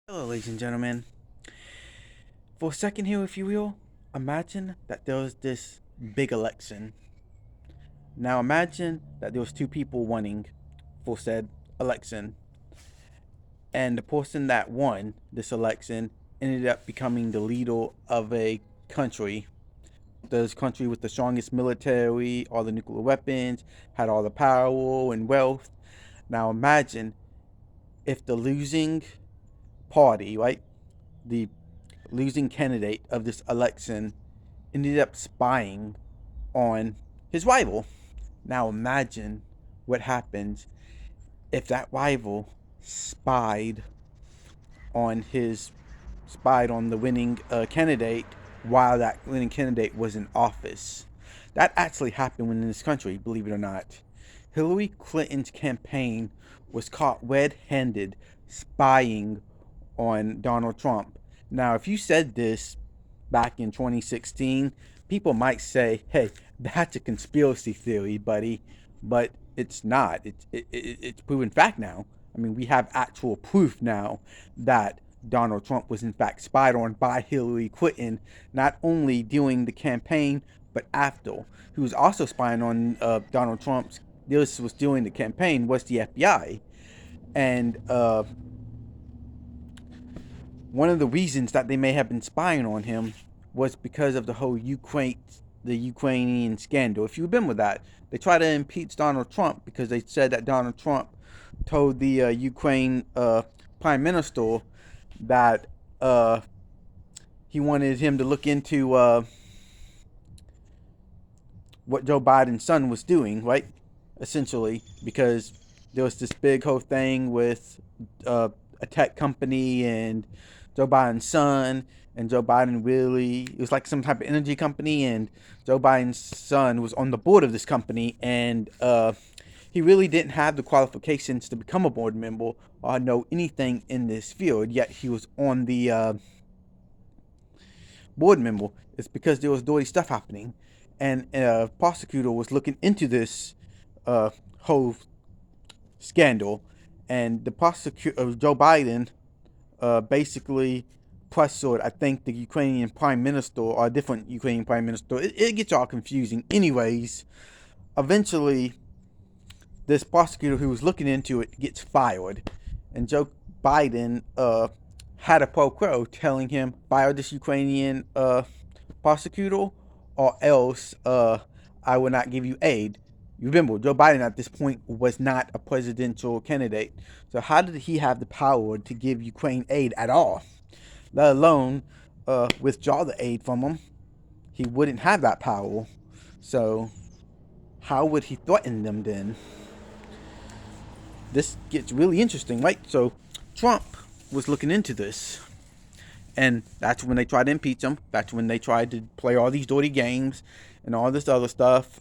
Hello, ladies and gentlemen. For a second here, if you will, imagine that there was this big election. Now imagine that there was two people running for said election, and the person that won this election ended up becoming the leader of a country. This country with the strongest military, all the nuclear weapons, had all the power and wealth. Now imagine if the losing party, right, the losing candidate of this election ended up spying on his rival. Now imagine what happens if that rival spied spied on the winning candidate while that winning candidate was in office. That actually happened in this country, believe it or not. Hillary Clinton's campaign was caught red-handed spying on Donald Trump. Now, if you said this back in 2016, people might say, hey, that's a conspiracy theory, buddy. But it's not. It's proven fact now. I mean, we have actual proof now that Donald Trump was in fact spied on by Hillary Clinton, not only during the campaign, but after. Who was also spying on Donald Trump's, this was during the campaign, was the FBI. And one of the reasons that they may have been spying on him was because of the whole Ukrainian scandal. If you remember that, they tried to impeach Donald Trump because they said that Donald Trump told the Ukraine prime minister that he wanted him to look into what Joe Biden's son was doing, right? Essentially, because there was this big whole thing with a tech company and Joe Biden's son, and Joe Biden really, it was like some type of energy company, and Joe Biden's son was on the board of this company, and he really didn't have the qualifications to become a board member or know anything in this field, yet he was on the board member. It's because there was dirty stuff happening, and a prosecutor was looking into this whole scandal, and the prosecutor, Joe Biden, basically pressured, I think, the Ukrainian prime minister or a different Ukrainian prime minister. It gets all confusing. Anyways, eventually, this prosecutor who was looking into it gets fired, and Joe Biden had a pro quo telling him fire this Ukrainian prosecutor, or else I will not give you aid. You remember, Joe Biden at this point was not a presidential candidate. So how did he have the power to give Ukraine aid at all? Let alone withdraw the aid from them. He wouldn't have that power. So how would he threaten them then? This gets really interesting, right? So Trump was looking into this. And that's when they tried to impeach him. That's when they tried to play all these dirty games and all this other stuff.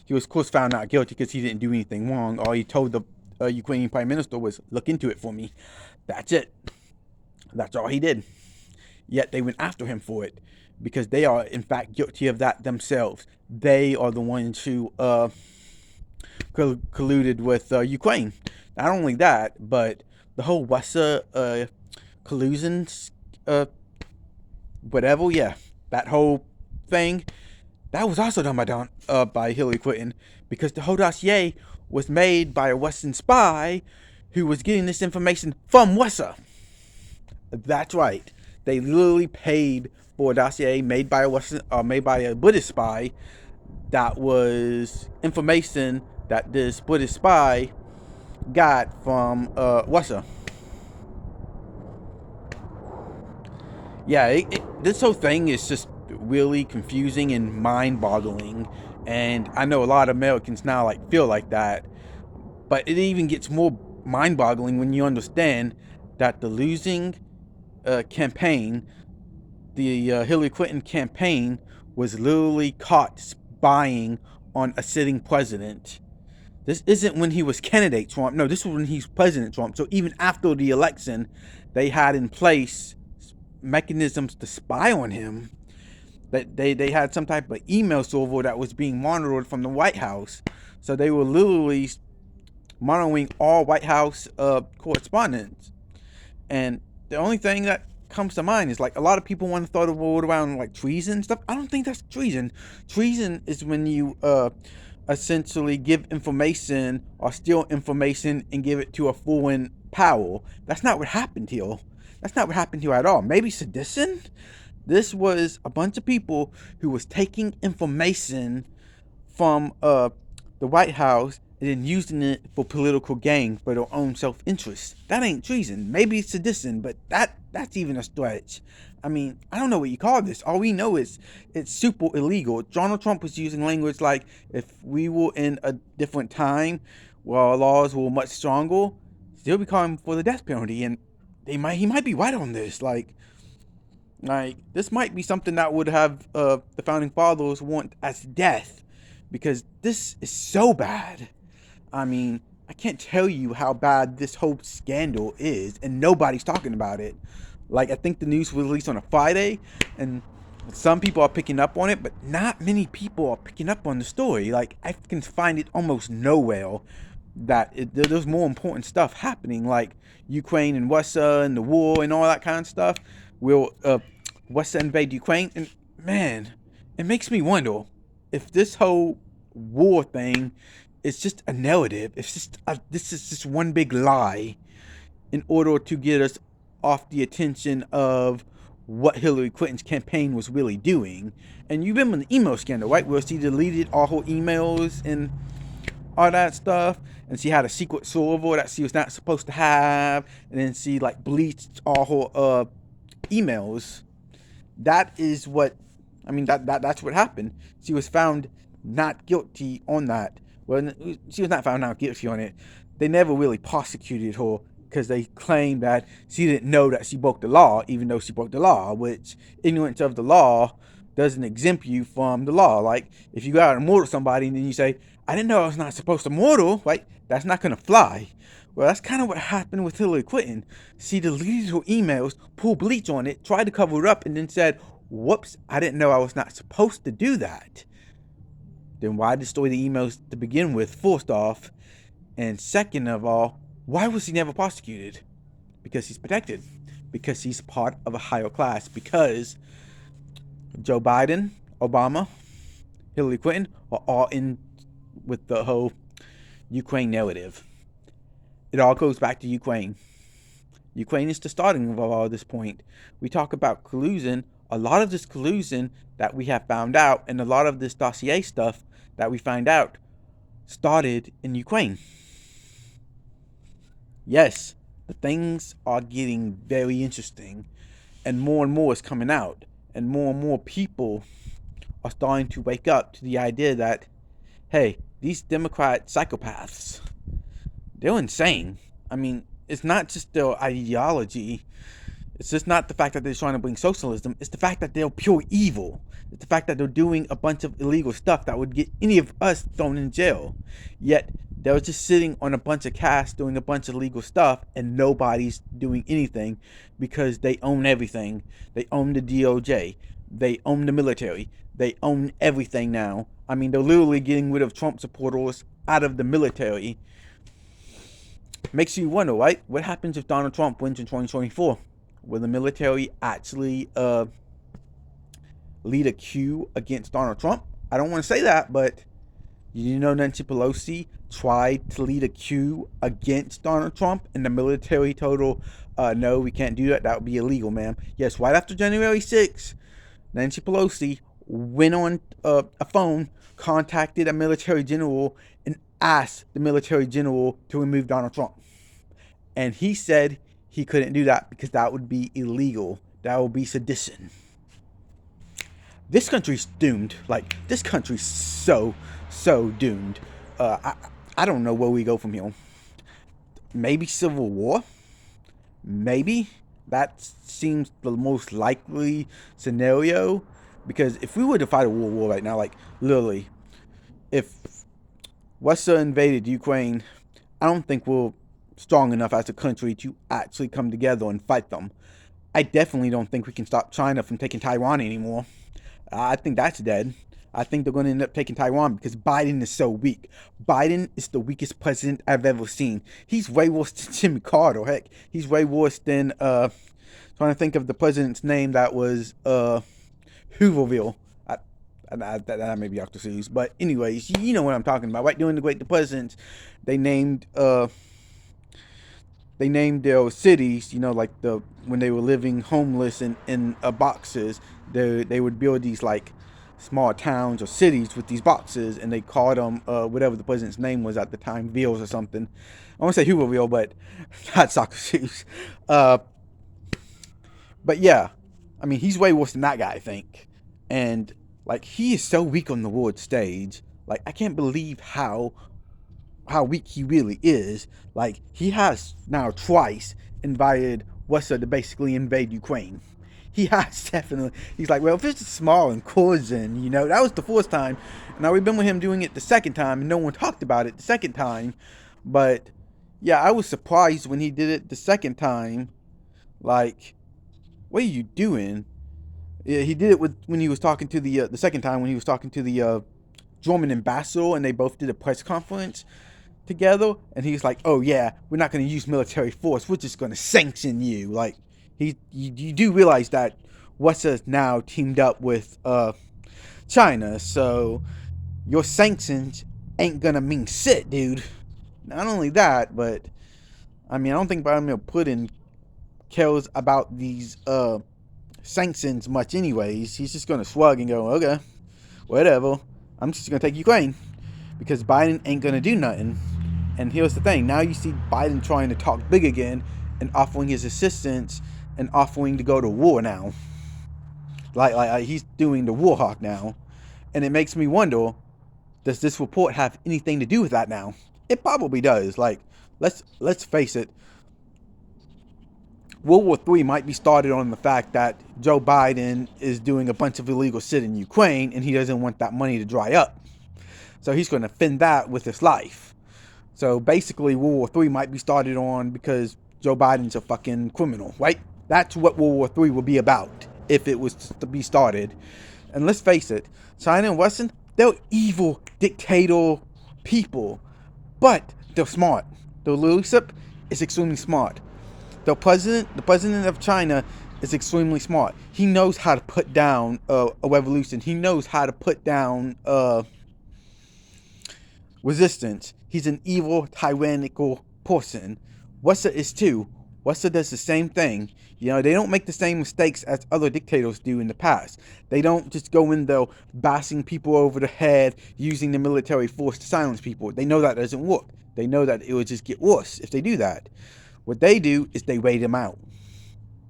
He was, of course, found not guilty because he didn't do anything wrong. All he told the Ukrainian prime minister was, look into it for me. That's it. That's all he did. Yet they went after him for it because they are, in fact, guilty of that themselves. They are the ones who colluded with Ukraine. Not only that, but the whole Russia collusion, whatever, yeah, that whole thing, that was also done by Hillary Clinton, because the whole dossier was made by a Western spy who was getting this information from Russia. That's right. They literally paid for a dossier made by a British spy. That was information that this British spy got from Russia. Yeah, this whole thing is just really confusing and mind-boggling, and I know a lot of Americans now feel like that, but it even gets more mind-boggling when you understand that the losing campaign, the Hillary Clinton campaign, was literally caught spying on a sitting president. This isn't when he was candidate Trump. No, this was when he's President Trump. So even after the election, they had in place mechanisms to spy on him. That they had some type of email server that was being monitored from the White House. So they were literally monitoring all White House correspondence. And the only thing that comes to mind is like a lot of people want to throw the word around like treason and stuff. I don't think that's treason. Treason is when you essentially give information or steal information and give it to a foreign power. That's not what happened here. That's not what happened here at all. Maybe sedition. This was a bunch of people who was taking information from the White House and then using it for political gain for their own self-interest. That ain't treason. Maybe it's sedition, but that's even a stretch. I mean, I don't know what you call this. All we know is it's super illegal. Donald Trump was using language like, if we were in a different time where our laws were much stronger, still be calling for the death penalty. And he might be right on this. Like this might be something that would have the founding fathers want as death, because this is so bad. I mean, I can't tell you how bad this whole scandal is, and nobody's talking about it. Like, I think the news was released on a Friday, and some people are picking up on it, but not many people are picking up on the story. Like, I can find it almost nowhere that there's more important stuff happening, like Ukraine and Russia and the war and all that kind of stuff. Will Russia invade Ukraine? And man, it makes me wonder if this whole war thing is just a narrative. It's just this is just one big lie in order to get us off the attention of what Hillary Clinton's campaign was really doing. And you remember the email scandal, right? Where she deleted all her emails and all that stuff, and she had a secret server that she was not supposed to have, and then she like bleached all her emails. That is what I mean. That's what happened. She was found not guilty on that. Well, she was not found not guilty on it. They never really prosecuted her because they claimed that she didn't know that she broke the law, even though she broke the law, which ignorance of the law doesn't exempt you from the law. Like, if you go out and murder somebody and then you say, I didn't know I was not supposed to murder, right? That's not going to fly. Well, that's kind of what happened with Hillary Clinton. She deleted her emails, pulled bleach on it, tried to cover it up, and then said, whoops, I didn't know I was not supposed to do that. Then why destroy the emails to begin with, first off? And second of all, why was he never prosecuted? Because he's protected. Because he's part of a higher class. Because Joe Biden, Obama, Hillary Clinton are all in with the whole Ukraine narrative. It all goes back to Ukraine. Ukraine is the starting of all this point. We talk about collusion. A lot of this collusion that we have found out, and a lot of this dossier stuff that we find out, started in Ukraine. Yes, the things are getting very interesting, and more is coming out, and more people are starting to wake up to the idea that, hey, these Democrat psychopaths, they're insane. I mean, it's not just their ideology. It's just not the fact that they're trying to bring socialism. It's the fact that they're pure evil. It's the fact that they're doing a bunch of illegal stuff that would get any of us thrown in jail. Yet, they're just sitting on a bunch of cash doing a bunch of illegal stuff, and nobody's doing anything because they own everything. They own the DOJ. They own the military. They own everything now. I mean, they're literally getting rid of Trump supporters out of the military. Makes you wonder, right? What happens if Donald Trump wins in 2024? Will the military actually lead a coup against Donald Trump? I don't want to say that, but you know Nancy Pelosi tried to lead a coup against Donald Trump, and the military told her, no, we can't do that. That would be illegal, ma'am. Yes, right after January 6th, Nancy Pelosi went on a phone, contacted a military general, and asked the military general to remove Donald Trump. And he said he couldn't do that because that would be illegal. That would be sedition. This country's doomed. Like, this country's so doomed. I don't know where we go from here. Maybe civil war? Maybe. That seems the most likely scenario. Because if we were to fight a world war right now, like, literally, if Russia invaded Ukraine, I don't think we're strong enough as a country to actually come together and fight them. I definitely don't think we can stop China from taking Taiwan anymore. I think that's dead. I think they're going to end up taking Taiwan because Biden is so weak. Biden is the weakest president I've ever seen. He's way worse than Jimmy Carter. Heck, he's way worse than Trying to think of the president's name that was Hooverville. That may be Dr. Seuss, but anyways, you know what I'm talking about, right? During the Great Depression, they named their cities, like when they were living homeless in boxes, they would build these like small towns or cities with these boxes, and they called them whatever the president's name was at the time, Villes or something. I want to say Hooverville, but not Dr. Seuss. But yeah, I mean, he's way worse than that guy, I think. And like, he is so weak on the world stage. Like, I can't believe how weak he really is. Like, he has now twice invited Russia to basically invade Ukraine. He has definitely. He's like, well, if it's small and cousin, that was the first time. And I remember him doing it the second time, and no one talked about it the second time. But yeah, I was surprised when he did it the second time. Like, what are you doing? Yeah, he did it when he was talking to the second time when he was talking to the German ambassador, and they both did a press conference together, and he's like, oh yeah, we're not going to use military force, we're just going to sanction you. Like, you do realize that Russia's now teamed up with China, so your sanctions ain't going to mean shit, dude. Not only that, but I mean, I don't think Vladimir Putin cares about these sanctions much anyways. He's just going to shrug and go, okay, whatever, I'm just going to take Ukraine, because Biden ain't going to do nothing. And here's the thing. Now you see Biden trying to talk big again and offering his assistance and offering to go to war now. Like he's doing the war hawk now. And it makes me wonder, does this report have anything to do with that now? It probably does. Like, let's face it. World War III might be started on the fact that Joe Biden is doing a bunch of illegal shit in Ukraine, and he doesn't want that money to dry up. So he's going to fend that with his life. So basically, World War III might be started on because Joe Biden's a fucking criminal, right? That's what World War III would be about if it was to be started. And let's face it, China and Western, they're evil dictator people, but they're smart. Their leadership is extremely smart. The president of China is extremely smart. He knows how to put down a revolution. He knows how to put down resistance. He's an evil, tyrannical person. Russia is too. Russia does the same thing. They don't make the same mistakes as other dictators do in the past. They don't just go in there bashing people over the head, using the military force to silence people. They know that doesn't work. They know that it will just get worse if they do that. What they do is they wait them out.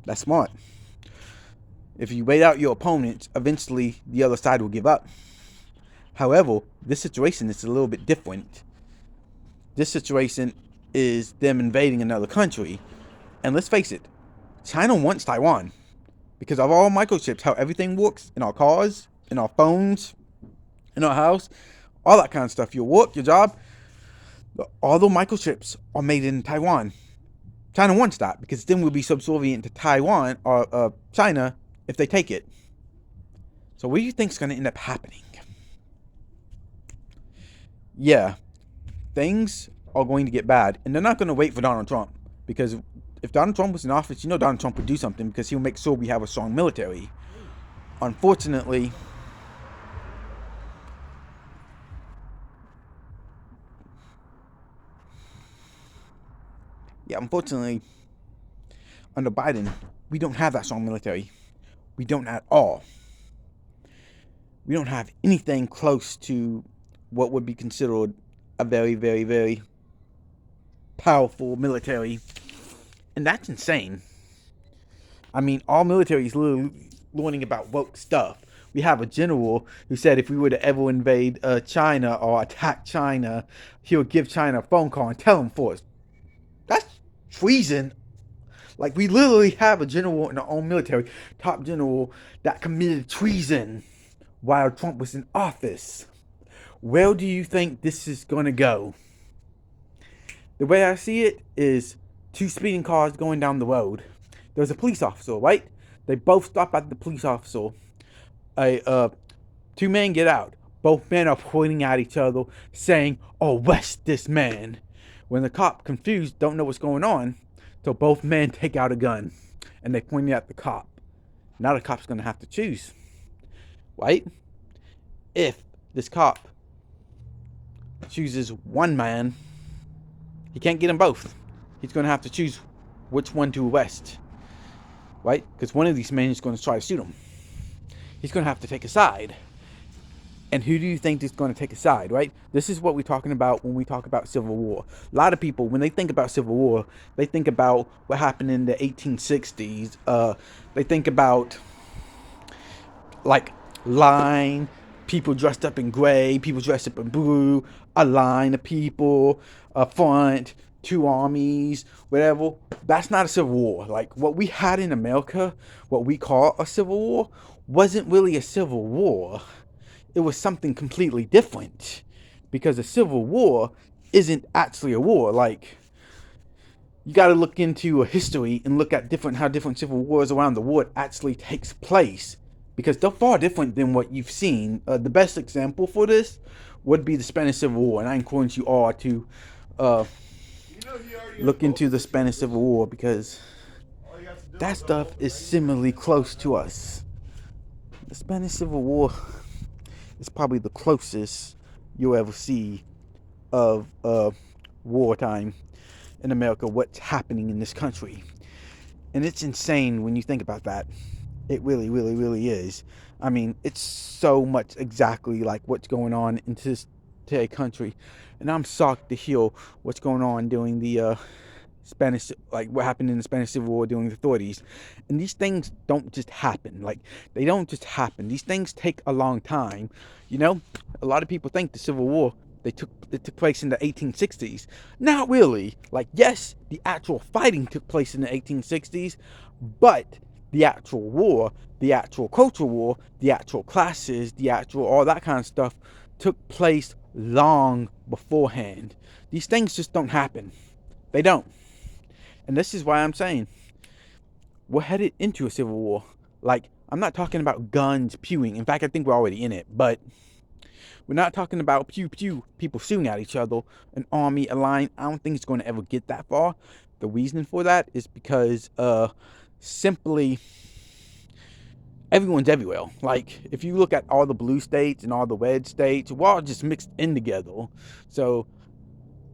That's smart. If you wait out your opponents, eventually the other side will give up. However, this situation is a little bit different. This situation is them invading another country. And let's face it, China wants Taiwan. Because of all microchips, how everything works in our cars, in our phones, in our house, all that kind of stuff. Your work, your job, all the microchips are made in Taiwan. China wants that because then we'll be subservient to Taiwan or China if they take it. So what do you think is going to end up happening? Yeah, things are going to get bad, and they're not going to wait for Donald Trump, because if Donald Trump was in office, Donald Trump would do something because he'll make sure we have a strong military. Unfortunately, under Biden, we don't have that strong military. We don't at all. We don't have anything close to what would be considered a very, very, very powerful military. And that's insane. I mean, all military is literally learning about woke stuff. We have a general who said if we were to ever invade China or attack China, he would give China a phone call and tell them first. That's treason. Like, we literally have a general in our own military, top general, that committed treason while Trump was in office. Where do you think this is going to go? The way I see it is two speeding cars going down the road. There's a police officer, right? They both stop at the police officer. Two men get out. Both men are pointing at each other, saying, arrest this man. When the cop, confused, don't know what's going on, so both men take out a gun. and they point it at the cop. Now the cop's going to have to choose, right? If this cop chooses one man, he can't get them both. He's going to have to choose which one to arrest, right? Because one of these men is going to try to shoot him. He's going to have to take a side. And who do you think is going to take a side, right? This is what we're talking about when we talk about Civil War. A lot of people, when they think about Civil War, they think about what happened in the 1860s. They think about, like, line, people dressed up in gray, people dressed up in blue, a line of people, a front, two armies, whatever. That's not a civil war. Like, what we had in America, what we call a civil war, wasn't really a civil war. It was something completely different, because a civil war isn't actually a war. Like, you got to look into a history and look at how different civil wars around the world actually takes place, because they're far different than what you've seen. The best example for this would be the Spanish Civil War, and I encourage you all to look into the Spanish Civil War, because that stuff is similarly close to us. The Spanish Civil War is probably the closest you'll ever see of wartime in America, what's happening in this country. And it's insane when you think about that. It really, really, really is. I mean, it's so much exactly like what's going on in this country. And I'm shocked to hear what's going on during the Spanish, like what happened in the Spanish Civil War during the 30s. And these things don't just happen. Like, they don't just happen. These things take a long time. You know, a lot of people think the Civil War, it took place in the 1860s. Not really. Like, yes, the actual fighting took place in the 1860s, but the actual war, the actual cultural war, the actual classes, the actual all that kind of stuff took place long beforehand. These things just don't happen. They don't. And this is why I'm saying we're headed into a civil war. Like, I'm not talking about guns pewing. In fact, I think we're already in it. But we're not talking about pew pew, people shooting at each other, an army, a line. I don't think it's going to ever get that far. The reason for that is because simply everyone's everywhere. Like, if you look at all the blue states and all the red states, we're all just mixed in together. So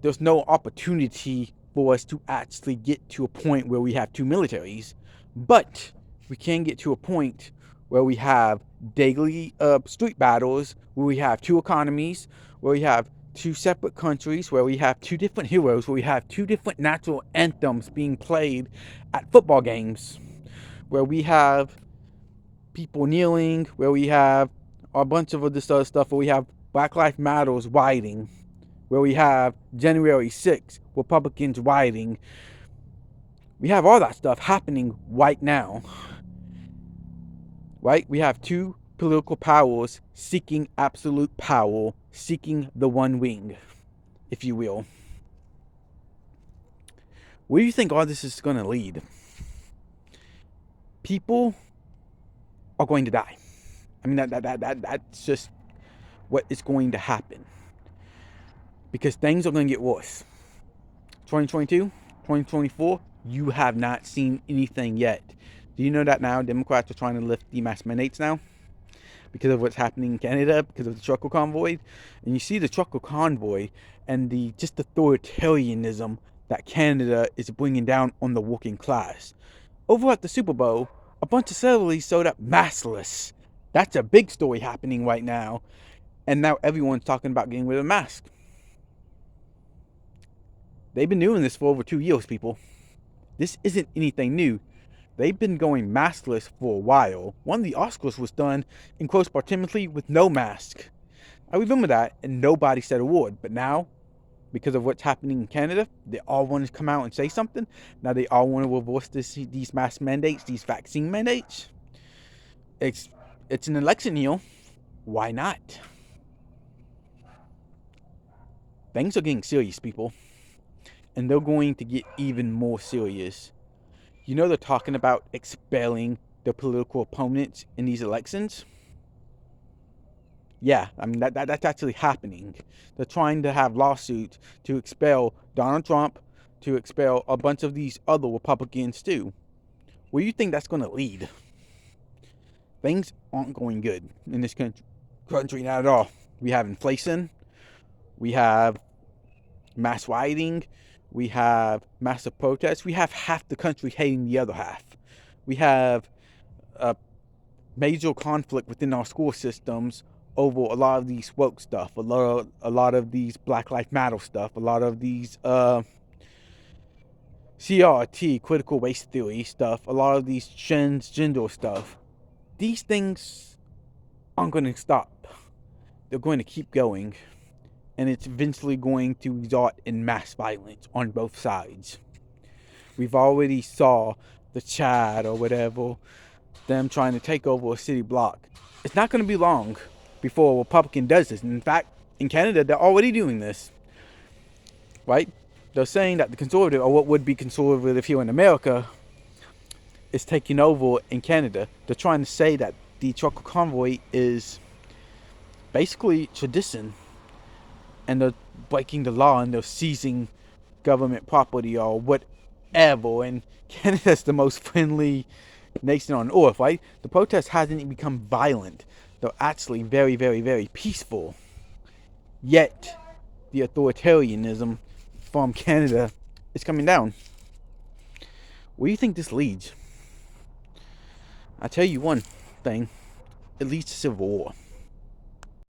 there's no opportunity for us to actually get to a point where we have two militaries. But we can get to a point where we have daily street battles, where we have two economies, where we have two separate countries, where we have two different heroes, where we have two different national anthems being played at football games, where we have people kneeling, where we have a bunch of this other stuff, where we have Black Lives Matters rioting, where we have January 6th, Republicans rioting. We have all that stuff happening right now. Right? We have two political powers seeking absolute power, seeking the one wing, if you will. Where do you think all this is going to lead? People are going to die. I mean, that's just what is going to happen. Because things are going to get worse. 2022, 2024, you have not seen anything yet. Do you know that now Democrats are trying to lift the mask mandates now? Because of what's happening in Canada, because of the trucker convoy. And you see the trucker convoy and the authoritarianism that Canada is bringing down on the working class. Over at the Super Bowl, a bunch of celebrities showed up maskless. That's a big story happening right now. And now everyone's talking about getting rid of masks. They've been doing this for over 2 years, people. This isn't anything new. They've been going maskless for a while. One of the Oscars was done in close proximity with no mask. I remember that, and nobody said a word. But now, because of what's happening in Canada, they all want to come out and say something. Now they all want to reverse these mask mandates, these vaccine mandates. It's an election year. Why not? Things are getting serious, people. And they're going to get even more serious. You know, they're talking about expelling their political opponents in these elections. Yeah, I mean, that's actually happening. They're trying to have lawsuits to expel Donald Trump, to expel a bunch of these other Republicans too. Where do you think that's going to lead? Things aren't going good in this country, not at all. We have inflation, we have mass rioting, we have massive protests, we have half the country hating the other half. We have a major conflict within our school systems over a lot of these woke stuff, a lot of these Black Lives Matter stuff, a lot of these CRT, critical race theory stuff, a lot of these transgender stuff. These things aren't going to stop. They're going to keep going, and it's eventually going to result in mass violence on both sides. We've already saw the Chad or whatever, them trying to take over a city block. It's not going to be long before a Republican does this. In fact, in Canada, they're already doing this, right? They're saying that the conservative, or what would be conservative here in America, is taking over in Canada. They're trying to say that the trucker convoy is basically tradition, and they're breaking the law and they're seizing government property or whatever. And Canada's the most friendly nation on earth, right? The protest hasn't even become violent. They're actually very, very, very peaceful. Yet, the authoritarianism from Canada is coming down. Where do you think this leads? I'll tell you one thing. It leads to civil war.